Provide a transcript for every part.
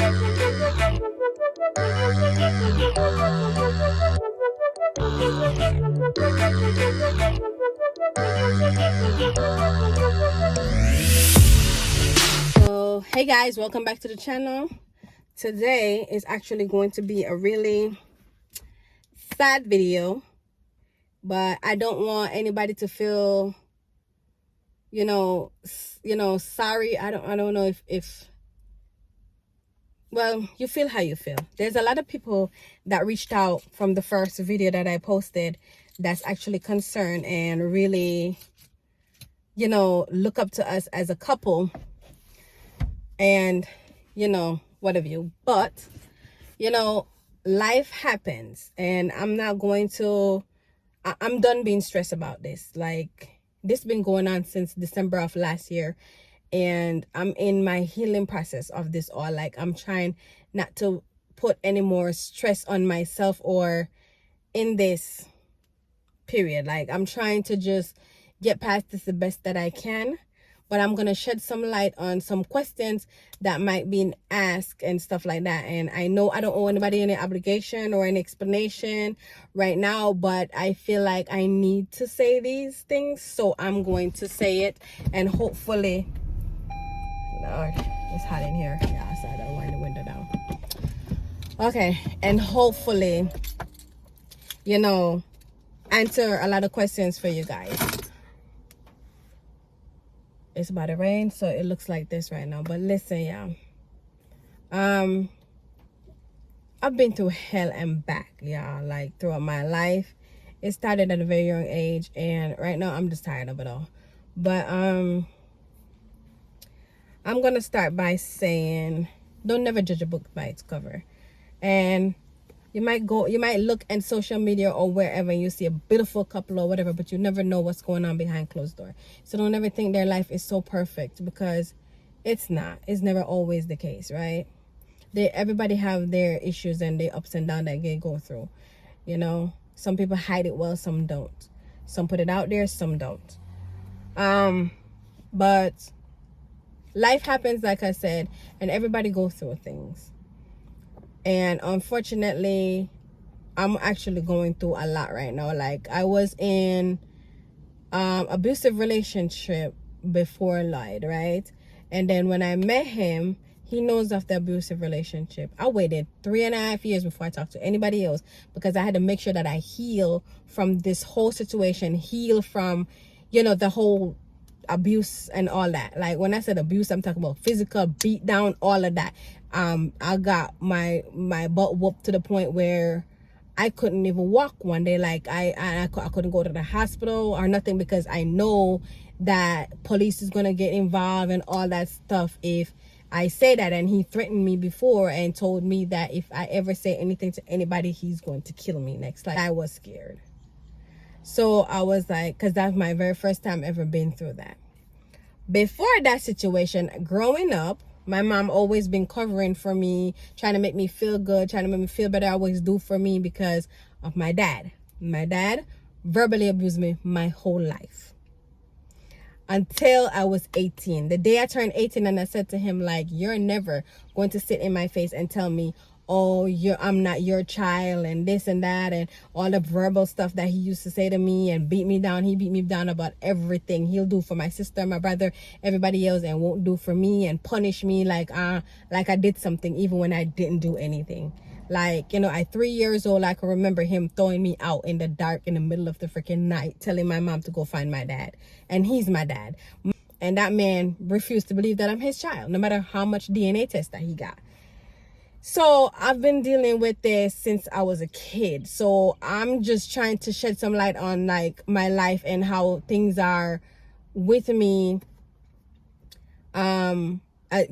So hey guys, welcome back to the channel. Today is actually going to be a really sad video, but I don't want anybody to feel sorry. I don't know if well, you feel how you feel. There's a lot of people that reached out from the first video that I posted that's actually concerned and really look up to us as a couple and what have you. But life happens, and I'm done being stressed about this. Like, this been going on since December of last year, and I'm in my healing process of this all. Like, I'm trying not to put any more stress on myself or in this period. Like, I'm trying to just get past this the best that I can. But I'm going to shed some light on some questions that might be asked and stuff like that. And I know I don't owe anybody any obligation or an explanation right now, but I feel like I need to say these things. So I'm going to say it, and hopefully, Lord, it's hot in here. Yeah, so I don't wind the window down. Okay, and hopefully, answer a lot of questions for you guys. It's about to rain, so it looks like this right now. But listen, y'all. I've been through hell and back, y'all. Like, throughout my life. It started at a very young age, and right now I'm just tired of it all. But I'm gonna start by saying, don't never judge a book by its cover. And you might look at social media or wherever, and you see a beautiful couple or whatever, but you never know what's going on behind closed door. So don't ever think their life is so perfect, because it's not. It's never always the case, right? Everybody have their issues and their ups and downs that they go through. Some people hide it well, some don't. Some put it out there, some don't. But life happens, like I said, and everybody goes through things. And unfortunately, I'm actually going through a lot right now. Like, I was in abusive relationship before Lloyd, right? And then when I met him, he knows of the abusive relationship. I waited 3.5 years before I talked to anybody else, because I had to make sure that I heal from this whole situation, heal from, the whole abuse and all that. Like, when I said abuse, I'm talking about physical beat down, all of that. I got my butt whooped to the point where I couldn't even walk one day. Like, I couldn't go to the hospital or nothing, because I know that police is gonna get involved and all that stuff if I say that. And he threatened me before and told me that if I ever say anything to anybody, he's going to kill me next. Like, I was scared. So I was like, because that's my very first time ever been through that. Before that situation, growing up, my mom always been covering for me, trying to make me feel good, trying to make me feel better. I always do for me because of my dad. My dad verbally abused me my whole life until I was 18. The day I turned 18, and I said to him, like, you're never going to sit in my face and tell me, oh, I'm not your child, and this and that, and all the verbal stuff that he used to say to me and beat me down. He beat me down about everything. He'll do for my sister, my brother, everybody else, and won't do for me, and punish me like I did something, even when I didn't do anything. Like, at 3 years old, I can remember him throwing me out in the dark in the middle of the freaking night, telling my mom to go find my dad. And he's my dad. And that man refused to believe that I'm his child, no matter how much DNA test that he got. So I've been dealing with this since I was a kid. So I'm just trying to shed some light on, like, my life and how things are with me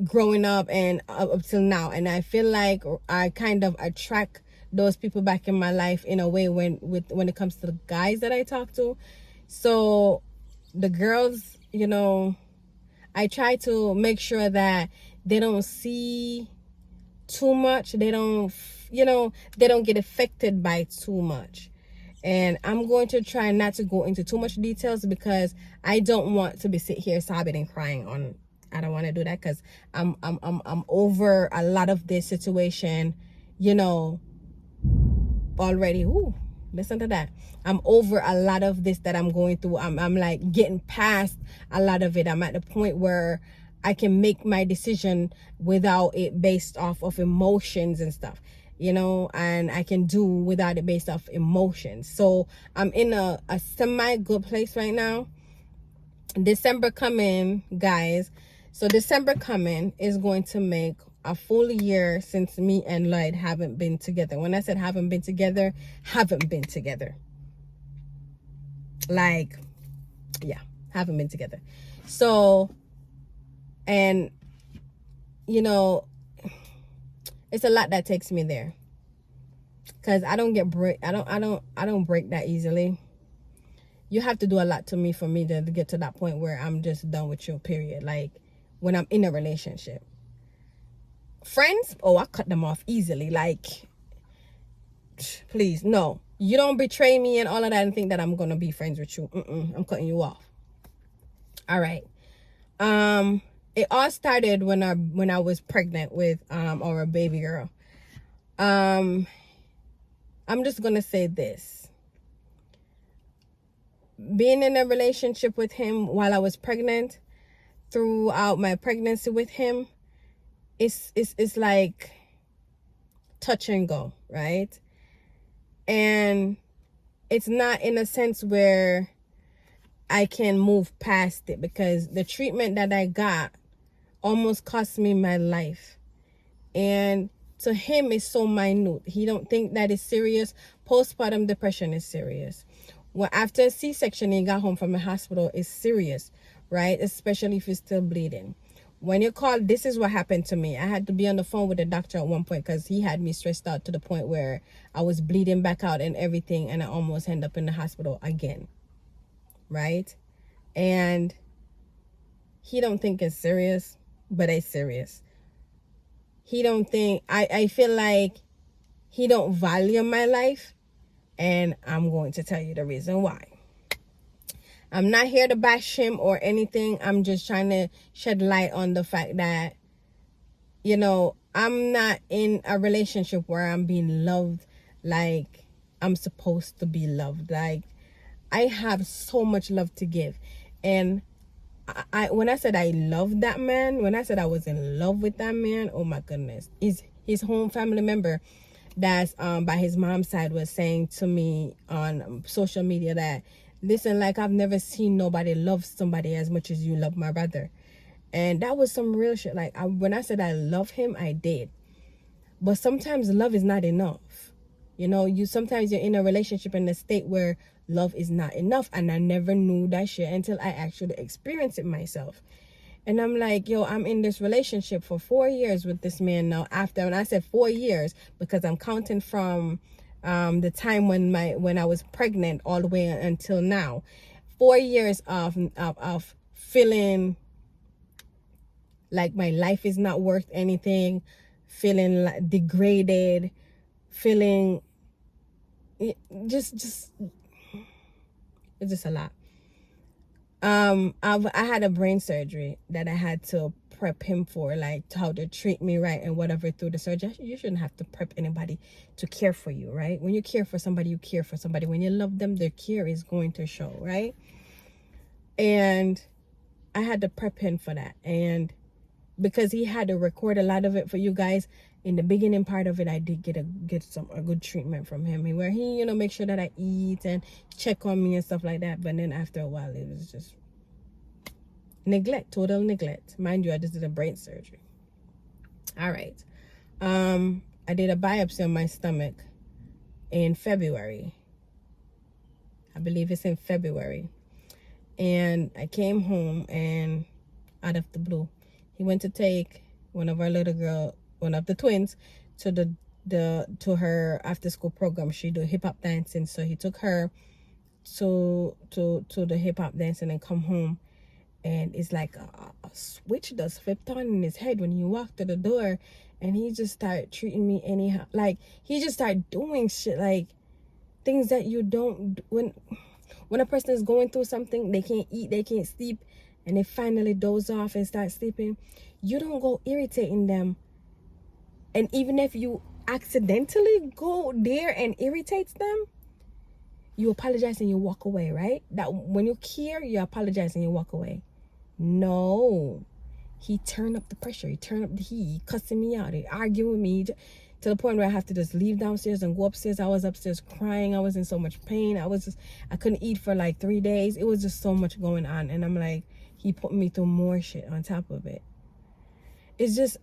growing up and up till now. And I feel like I kind of attract those people back in my life in a way when it comes to the guys that I talk to. So the girls, I try to make sure that they don't see too much. They don't get affected by too much. And I'm going to try not to go into too much details, because I don't want to be sit here sobbing and crying I don't want to do that because I'm over a lot of this situation, you know, already. Ooh, listen to that. I'm over a lot of this that I'm going through. I'm like getting past a lot of it. I'm at the point where I can make my decision without it based off of emotions and stuff, you know, and I can do without it based off emotions. So I'm in a semi good place right now. December coming, guys. So December coming is going to make a full year since me and Lloyd haven't been together. When I said haven't been together, like, yeah, haven't been together. So, and you know, it's a lot that takes me there, because I don't break that easily. You have to do a lot to me for me to get to that point where I'm just done with you, period. Like, when I'm in a relationship. Friends, oh, I cut them off easily. Like, please, no. You don't betray me and all of that and think that I'm gonna be friends with you. I'm cutting you off. All right. It all started when I was pregnant with our baby girl. I'm just gonna say this. Being in a relationship with him while I was pregnant, throughout my pregnancy with him, it's like touch and go, right? And it's not in a sense where I can move past it, because the treatment that I got almost cost me my life. And to him, it's so minute. He don't think that it's serious. Postpartum depression is serious. Well, after a C-section, he got home from the hospital, it's serious, right? Especially if you're still bleeding. When you call, this is what happened to me. I had to be on the phone with the doctor at one point because he had me stressed out to the point where I was bleeding back out and everything, and I almost end up in the hospital again, right? And he don't think it's serious, but it's serious. He don't think, I feel like he don't value my life, and I'm going to tell you the reason why. I'm not here to bash him or anything. I'm just trying to shed light on the fact that, you know, I'm not in a relationship where I'm being loved like I'm supposed to be loved. Like, I have so much love to give. And I when I said I loved that man, when I said I was in love with that man, oh my goodness. His home family member that's by his mom's side was saying to me on social media that, listen, like, I've never seen nobody love somebody as much as you love my brother. And that was some real shit. Like, when I said I love him, I did. But sometimes love is not enough. You know, sometimes you're in a relationship in a state where love is not enough. And I never knew that shit until I actually experienced it myself. And I'm like, yo, I'm in this relationship for 4 years with this man now. After, and I said 4 years because I'm counting from the time when I was pregnant all the way until now. 4 years of feeling like my life is not worth anything, feeling like degraded, feeling just it's just a lot. I had a brain surgery that I had to prep him for, like how to treat me right and whatever through the surgery. You shouldn't have to prep anybody to care for you, right? When you care for somebody, you care for somebody. When you love them, their care is going to show, right? And I had to prep him for that. And because he had to record a lot of it for you guys, in the beginning part of it, I did get a good treatment from him, where he, you know, make sure that I eat and check on me and stuff like that. But then after a while, it was just neglect, total neglect. Mind you, I just did a brain surgery. All right. I did a biopsy on my stomach in February. I believe it's in February. And I came home, and out of the blue, he went to take one of the twins to her after school program. She do hip hop dancing, so he took her to the hip hop dancing and come home, and it's like a switch just flipped on in his head when he walked to the door, and he just started treating me anyhow. Like, he just started doing shit, like things that you don't when a person is going through something, they can't eat, they can't sleep, and they finally doze off and start sleeping, you don't go irritating them. And even if you accidentally go there and irritates them, you apologize and you walk away, right? That when you care, you apologize and you walk away. No. He turned up the pressure. He turned up the heat. He cussing me out. He arguing with me to the point where I have to just leave downstairs and go upstairs. I was upstairs crying. I was in so much pain. I couldn't eat for like 3 days. It was just so much going on. And I'm like, he put me through more shit on top of it. It's just,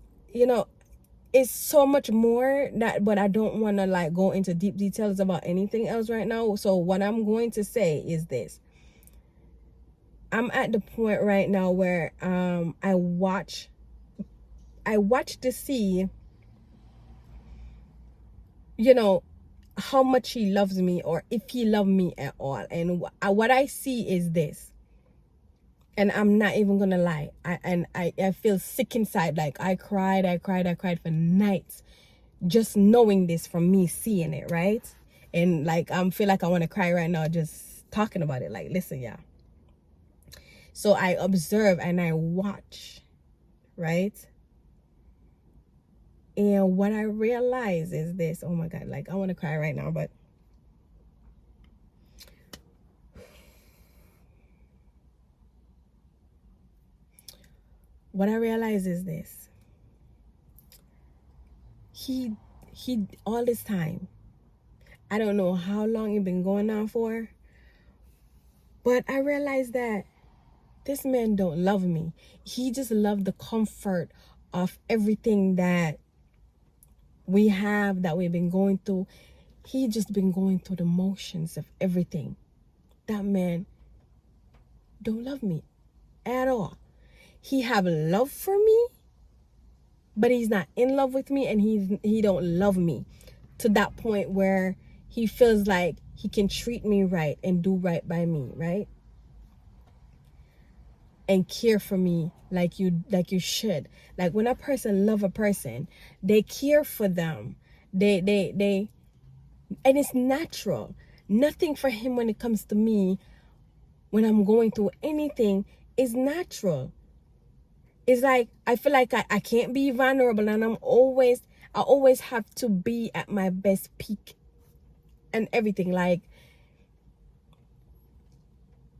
it's so much more but I don't want to like go into deep details about anything else right now. So what I'm going to say is this. I'm at the point right now where I watch to see how much he loves me, or if he loved me at all. And what I see is this. And I'm not even gonna lie. I feel sick inside. Like I cried for nights, just knowing this from me seeing it, right? And like I feel like I want to cry right now just talking about it. Like, listen, yeah. So I observe and I watch, right? And what I realize is this. Oh my God, like I want to cry right now, but what I realize is this. He all this time, I don't know how long it been going on for, but I realized that this man don't love me. He just loved the comfort of everything that we have, that we've been going through. He just been going through the motions of everything. That man don't love me at all. He have love for me, but he's not in love with me, and he don't love me to that point where he feels like he can treat me right and do right by me, right? And care for me like you should. Like when a person love a person, they care for them. They and it's natural. Nothing for him when it comes to me, when I'm going through anything, is natural. It's like I feel like I can't be vulnerable, and I always have to be at my best peak and everything. Like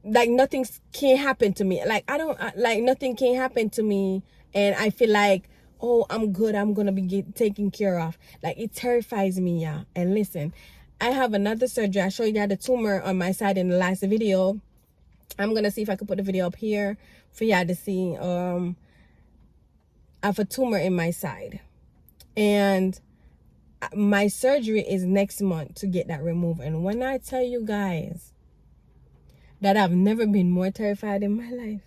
nothing can happen to me. Like nothing can happen to me and I feel like, oh, I'm good, I'm gonna be taken care of. Like it terrifies me, yeah. And listen, I have another surgery. I showed you the tumor on my side in the last video. I'm gonna see if I could put the video up here for y'all to see. I have a tumor in my side, and my surgery is next month to get that removed. And when I tell you guys that I've never been more terrified in my life,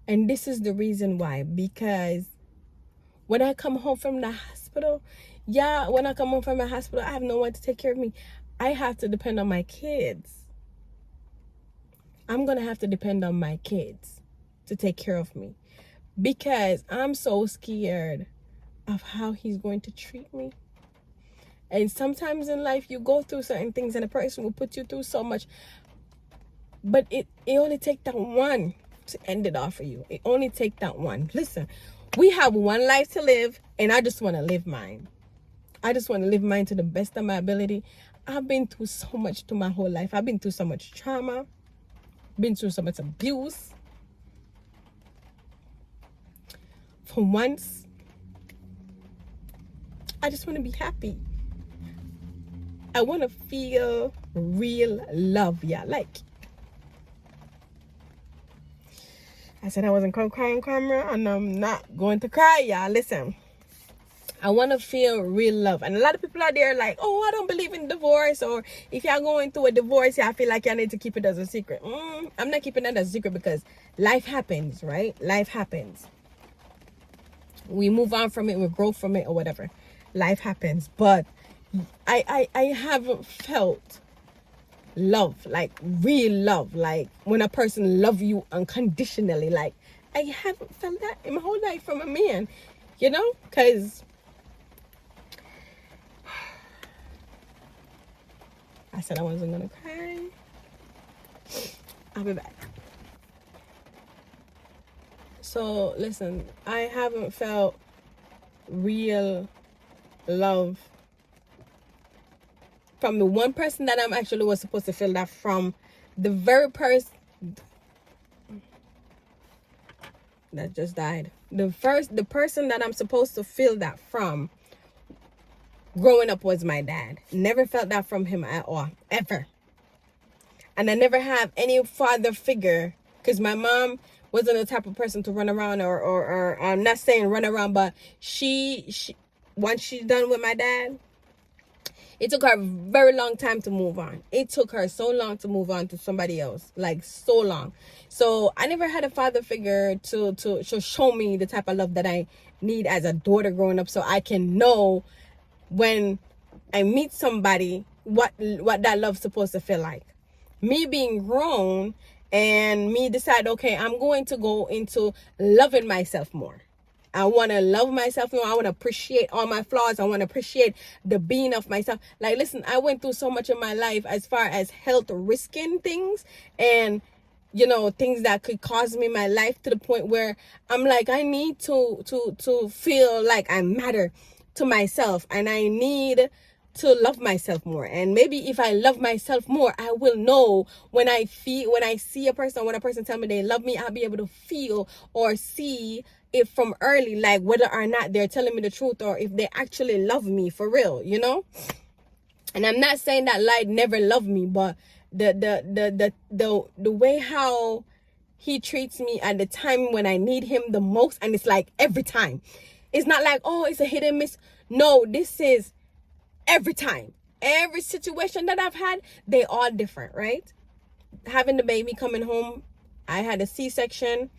and this is the reason why, because when I come home from the hospital, I have no one to take care of me. I have to depend on my kids. I'm gonna have to depend on my kids to take care of me, because I'm so scared of how he's going to treat me. And sometimes in life you go through certain things and a person will put you through so much, but it only takes that one to end it off for you. It only takes that one. Listen, we have one life to live, and I just want to live mine. I just want to live mine to the best of my ability. I've been through so much to my whole life. I've been through so much trauma, been through so much abuse. For once, I just want to be happy. I want to feel real love, yeah. Like I said, I wasn't going to cry on camera, and I'm not going to cry, y'all. Listen, I want to feel real love. And a lot of people out there are like, oh, I don't believe in divorce, or if y'all going through a divorce, y'all feel like y'all need to keep it as a secret. I'm not keeping that as a secret, because life happens, right? Life happens. We move on from it, we grow from it, or whatever. Life happens. But I haven't felt love, like real love, like when a person love you unconditionally. Like I haven't felt that in my whole life from a man, because I said I wasn't gonna cry. I'll be back. So listen, I haven't felt real love from the one person that I'm actually was supposed to feel that from. The very person that just died, the person that I'm supposed to feel that from growing up was my dad. Never felt that from him at all, ever. And I never have any father figure, because my mom wasn't the type of person to run around, or I'm not saying run around, but she once she's done with my dad, it took her a very long time to move on. It took her so long to move on to somebody else, like so long. So I never had a father figure to show me the type of love that I need as a daughter growing up, so I can know when I meet somebody what that love's supposed to feel like. Me being grown and me decide, okay, I'm going to go into loving myself more. I want to love myself more. I want to appreciate all my flaws. I want to appreciate the being of myself. Like, listen, I went through so much in my life as far as health risking things and, you know, things that could cause me my life, to the point where I'm like, I need to feel like I matter to myself, and I need to love myself more. And maybe if I love myself more, I will know when I see a person, when a person tell me they love me, I'll be able to feel or see it from early, like whether or not they're telling me the truth or if they actually love me for real, you know. And I'm not saying that Light never loved me, but the way how he treats me at the time when I need him the most, and it's like every time. It's not like, oh, it's a hit and miss. No, this is every time. Every situation that I've had, they all different, right? Having the baby, coming home, I had a C-section,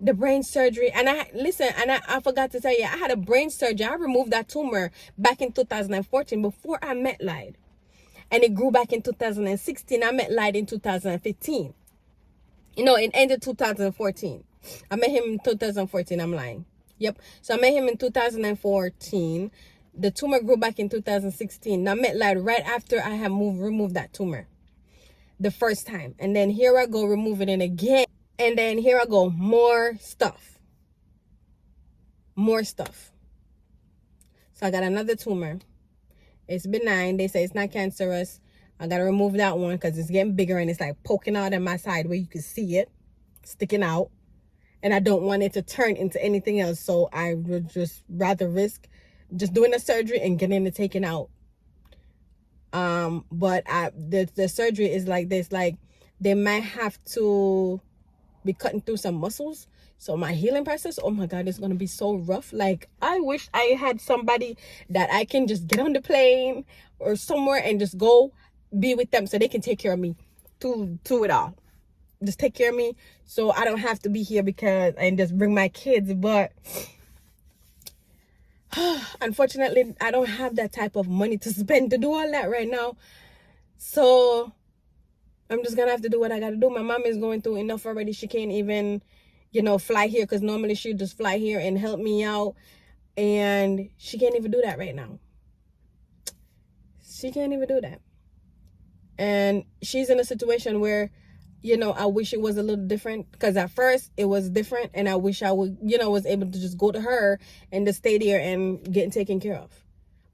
the brain surgery, and I forgot to tell you, I had a brain surgery. I removed that tumor back in 2014 before I met Light. And it grew back in 2016. I met Light in 2015. You know, it ended 2014. I met him in 2014. I'm lying. Yep. So I met him in 2014. The tumor grew back in 2016. I met Light right after I had removed that tumor the first time. And then here I go removing it again. And then here I go, more stuff. More stuff. So I got another tumor. It's benign. They say it's not cancerous. I got to remove that one because it's getting bigger and it's like poking out on my side where you can see it sticking out. And I don't want it to turn into anything else. So I would just rather risk just doing the surgery and getting it taken out. But the surgery is like this, like they might have to be cutting through some muscles. So my healing process, oh my God, it's going to be so rough. Like, I wish I had somebody that I can just get on the plane or somewhere and just go be with them so they can take care of me through it all. Just take care of me so I don't have to be here and just bring my kids. But unfortunately, I don't have that type of money to spend to do all that right now. So I'm just gonna have to do what I gotta do. My mom is going through enough already. She can't even, you know, fly here, because normally she'd just fly here and help me out, and she can't even do that right now. She can't even do that. And she's in a situation where, you know, I wish it was a little different, because at first it was different, and I wish I would, you know, was able to just go to her and just stay there and get taken care of.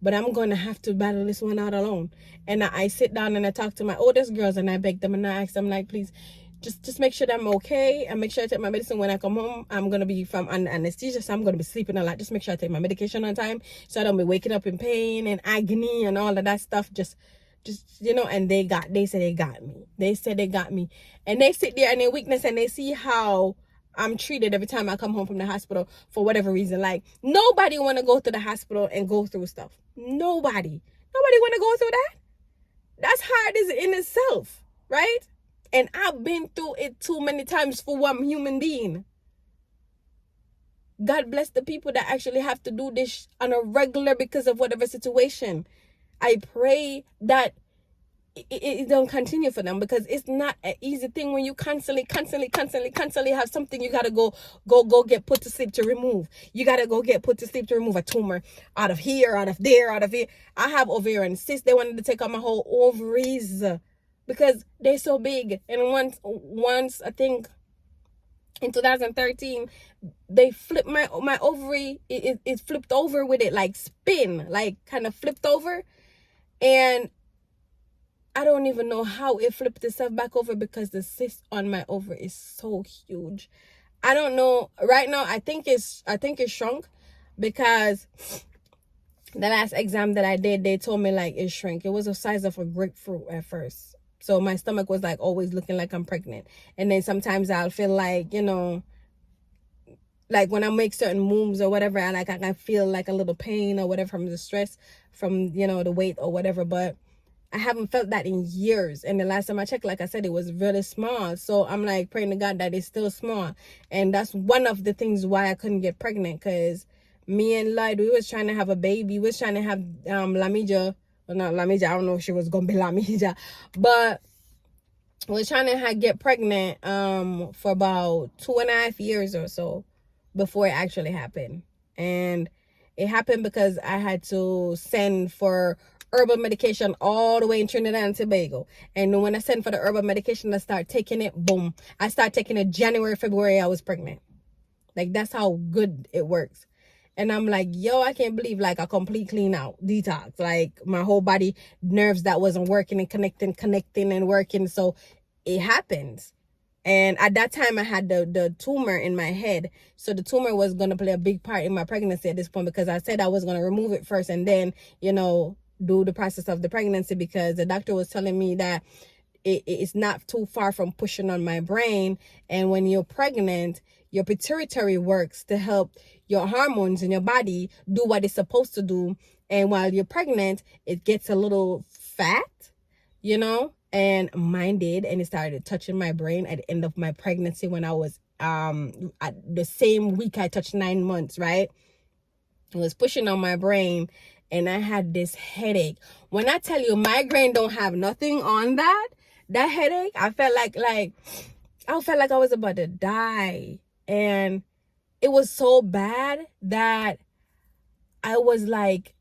But I'm going to have to battle this one out alone. And I sit down and I talk to my oldest girls and I beg them and I ask them, like, please, just make sure that I'm okay, and make sure I take my medicine when I come home. I'm going to be from anesthesia, so I'm going to be sleeping a lot. Just make sure I take my medication on time so I don't be waking up in pain and agony and all of that stuff. Just you know. And they said they got me. They said they got me. And they sit there in their weakness and they see how I'm treated every time I come home from the hospital for whatever reason. Like, nobody want to go to the hospital and go through stuff. Nobody want to go through that. That's hard in itself, right? And I've been through it too many times for one human being. God bless the people that actually have to do this on a regular because of whatever situation. I pray that it don't continue for them, because it's not an easy thing when you constantly have something you gotta go get put to sleep to remove. You gotta go get put to sleep to remove a tumor out of here, out of there, out of here. I have ovarian cysts. They wanted to take out my whole ovaries because they're so big. And once I think in 2013, they flipped my ovary. It flipped over with it, like spin, like kind of flipped over. And I don't even know how it flipped itself back over because the cyst on my ovary is so huge. I don't know. Right now, I think it's shrunk, because the last exam that I did, they told me like it shrank. It was the size of a grapefruit at first. So my stomach was like always looking like I'm pregnant. And then sometimes I'll feel like, like when I make certain moves or whatever, I can feel like a little pain or whatever from the stress, from, the weight or whatever. But I haven't felt that in years. And the last time I checked, like I said, it was really small. So I'm like praying to God that it's still small. And that's one of the things why I couldn't get pregnant, because me and Lloyd, we was trying to have a baby. We was trying to have Lamija. Well, not Lamija. I don't know if she was going to be Lamija. But we was trying to get pregnant for about 2.5 years or so before it actually happened. And it happened because I had to send for herbal medication all the way in Trinidad and Tobago. And when I sent for the herbal medication, I started taking it, boom. I started taking it January, February, I was pregnant. Like, that's how good it works. And I'm like, yo, I can't believe, like, a complete clean out, detox. Like, my whole body, nerves that wasn't working and connecting and working. So it happens. And at that time, I had the tumor in my head. So the tumor was going to play a big part in my pregnancy at this point, because I said I was going to remove it first and then, do the process of the pregnancy, because the doctor was telling me that it's not too far from pushing on my brain. And when you're pregnant, your pituitary works to help your hormones in your body do what it's supposed to do. And while you're pregnant, it gets a little fat, and mine did. And it started touching my brain at the end of my pregnancy, when I was at the same week I touched 9 months, right? It was pushing on my brain, and I had this headache. When I tell you migraine don't have nothing on that headache, I felt like I was about to die. And it was so bad that I was like,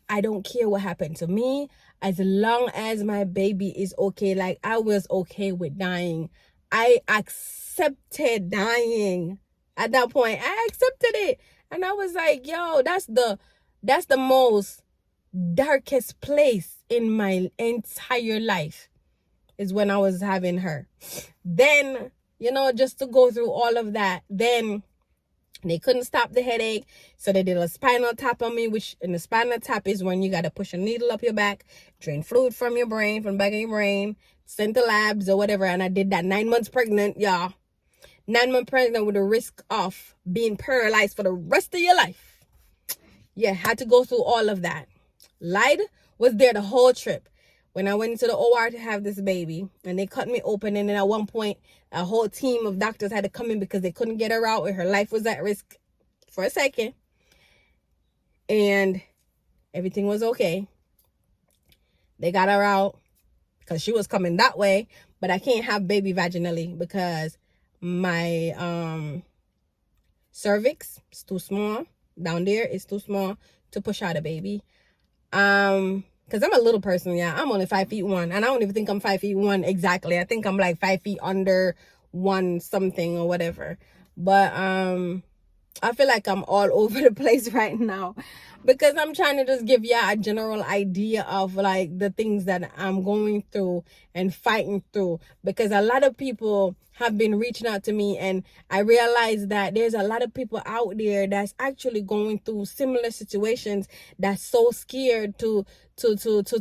I don't care what happened to me, as long as my baby is okay. Like, I was okay with dying. I accepted dying at that point. I accepted it. And I was like, yo, that's the most darkest place in my entire life, is when I was having her. Then, just to go through all of that, then they couldn't stop the headache. So they did a spinal tap on me, which in the spinal tap is when you got to push a needle up your back, drain fluid from your brain, from the back of your brain, send to labs or whatever. And I did that 9 months pregnant, y'all. 9 months pregnant with the risk of being paralyzed for the rest of your life. Yeah, had to go through all of that. Lied was there the whole trip. When I went into the OR to have this baby, and they cut me open, and then at one point, a whole team of doctors had to come in because they couldn't get her out, and her life was at risk for a second. And everything was okay. They got her out because she was coming that way, but I can't have baby vaginally because my cervix is too small. Down there is too small to push out a baby. Because I'm a little person, yeah. I'm only 5'1", and I don't even think I'm 5'1" exactly. I think I'm like 5 feet under 1 something or whatever. But I feel like I'm all over the place right now, because I'm trying to just give you a general idea of like the things that I'm going through and fighting through, because a lot of people have been reaching out to me, and I realize that there's a lot of people out there that's actually going through similar situations, that's so scared to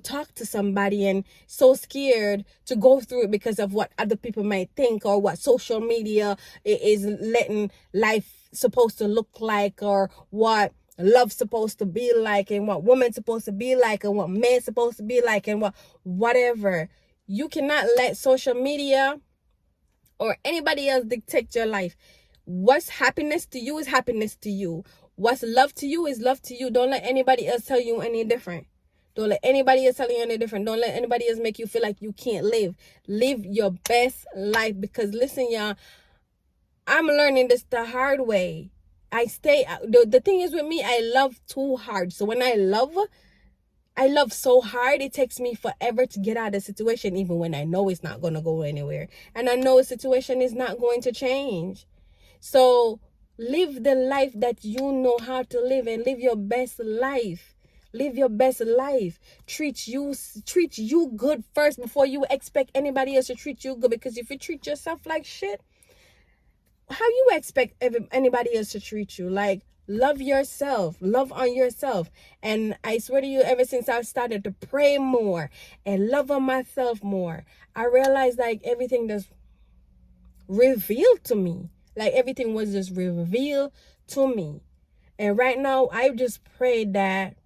talk to somebody, and so scared to go through it because of what other people might think, or what social media is letting life supposed to look like, or what love's supposed to be like, and what woman's supposed to be like, and what man's supposed to be like, and whatever. You cannot let social media or anybody else dictate your life. What's happiness to you is happiness to you. What's love to you is love to you. Don't let anybody else tell you any different. Don't let anybody else tell you any different. Don't let anybody else make you feel like you can't live. Live your best life. Because listen, y'all, I'm learning this the hard way. The thing is with me, I love too hard. So when I love so hard, it takes me forever to get out of the situation, even when I know it's not going to go anywhere. And I know the situation is not going to change. So live the life that you know how to live, and live your best life. Live your best life. Treat you good first before you expect anybody else to treat you good. Because if you treat yourself like shit, how you expect anybody else to treat you? Like, love yourself, love on yourself. And I swear to you, ever since I started to pray more and love on myself more, I realized like everything just revealed to me. Like everything was just revealed to me. And right now I just pray that,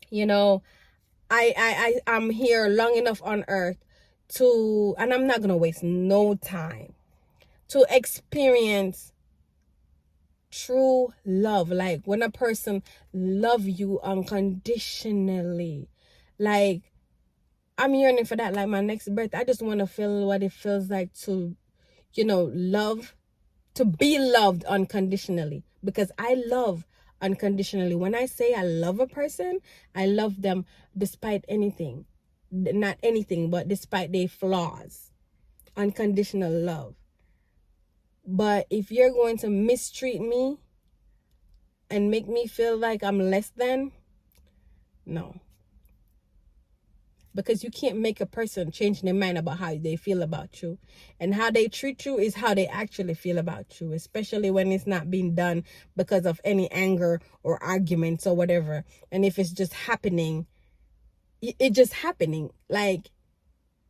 you know, I'm here long enough on earth to, and I'm not gonna waste no time to experience true love. Like when a person love you unconditionally. Like I'm yearning for that. Like my next birth, I just want to feel what it feels like to, you know, love, to be loved unconditionally. Because I love unconditionally. When I say I love a person, I love them despite anything. Not anything, but despite their flaws. Unconditional love. But if you're going to mistreat me and make me feel like I'm less than, no. Because you can't make a person change their mind about how they feel about you. And how they treat you is how they actually feel about you. Especially when it's not being done because of any anger or arguments or whatever. And if it's just happening, it's just happening. Like,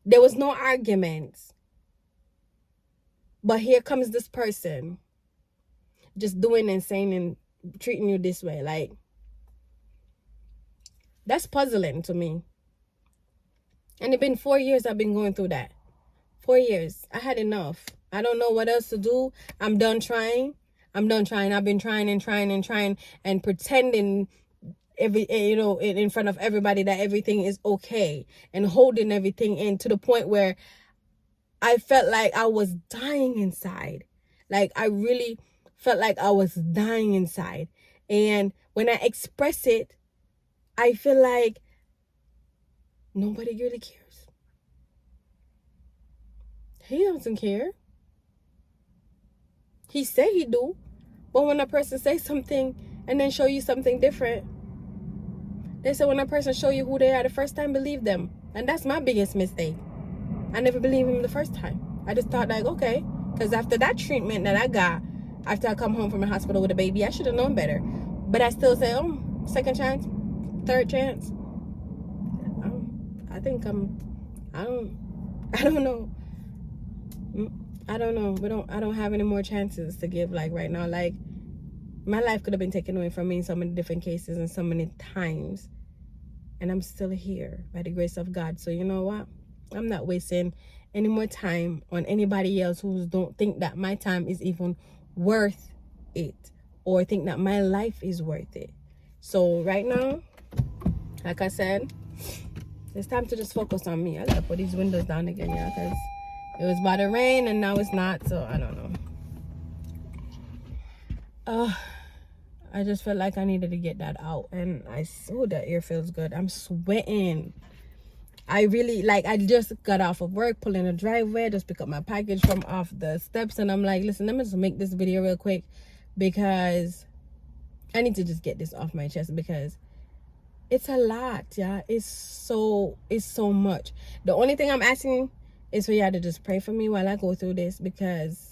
there was no arguments. But here comes this person just doing and saying and treating you this way. Like, that's puzzling to me. And it's been 4 years I've been going through that. 4 years. I had enough. I don't know what else to do. I'm done trying. I've been trying and pretending in front of everybody that everything is okay, and holding everything in to the point where I felt like I was dying inside. Like I really felt like I was dying inside. And when I express it, I feel like nobody really cares. He doesn't care. He say he do. But when a person says something and then show you something different, they say when a person show you who they are the first time, believe them. And that's my biggest mistake. I never believed him the first time. I just thought like, okay. Because after that treatment that I got, after I come home from the hospital with a baby, I should have known better. But I still say, oh, second chance, third chance. I think I don't know. I don't know. I don't have any more chances to give like right now. Like my life could have been taken away from me in so many different cases and so many times. And I'm still here by the grace of God. So you know what? I'm not wasting any more time on anybody else who don't think that my time is even worth it, or think that my life is worth it. So right now, like I said, it's time to just focus on me. I gotta put these windows down again, yeah, because it was about to rain and now it's not, so I don't know. I just felt like I needed to get that out, and I saw that air feels good. I'm sweating. I just got off of work, pulling a driveway, just pick up my package from off the steps, and I'm like, listen, let me just make this video real quick because I need to just get this off my chest, because it's a lot, yeah. It's so much. The only thing I'm asking is for y'all to just pray for me while I go through this, because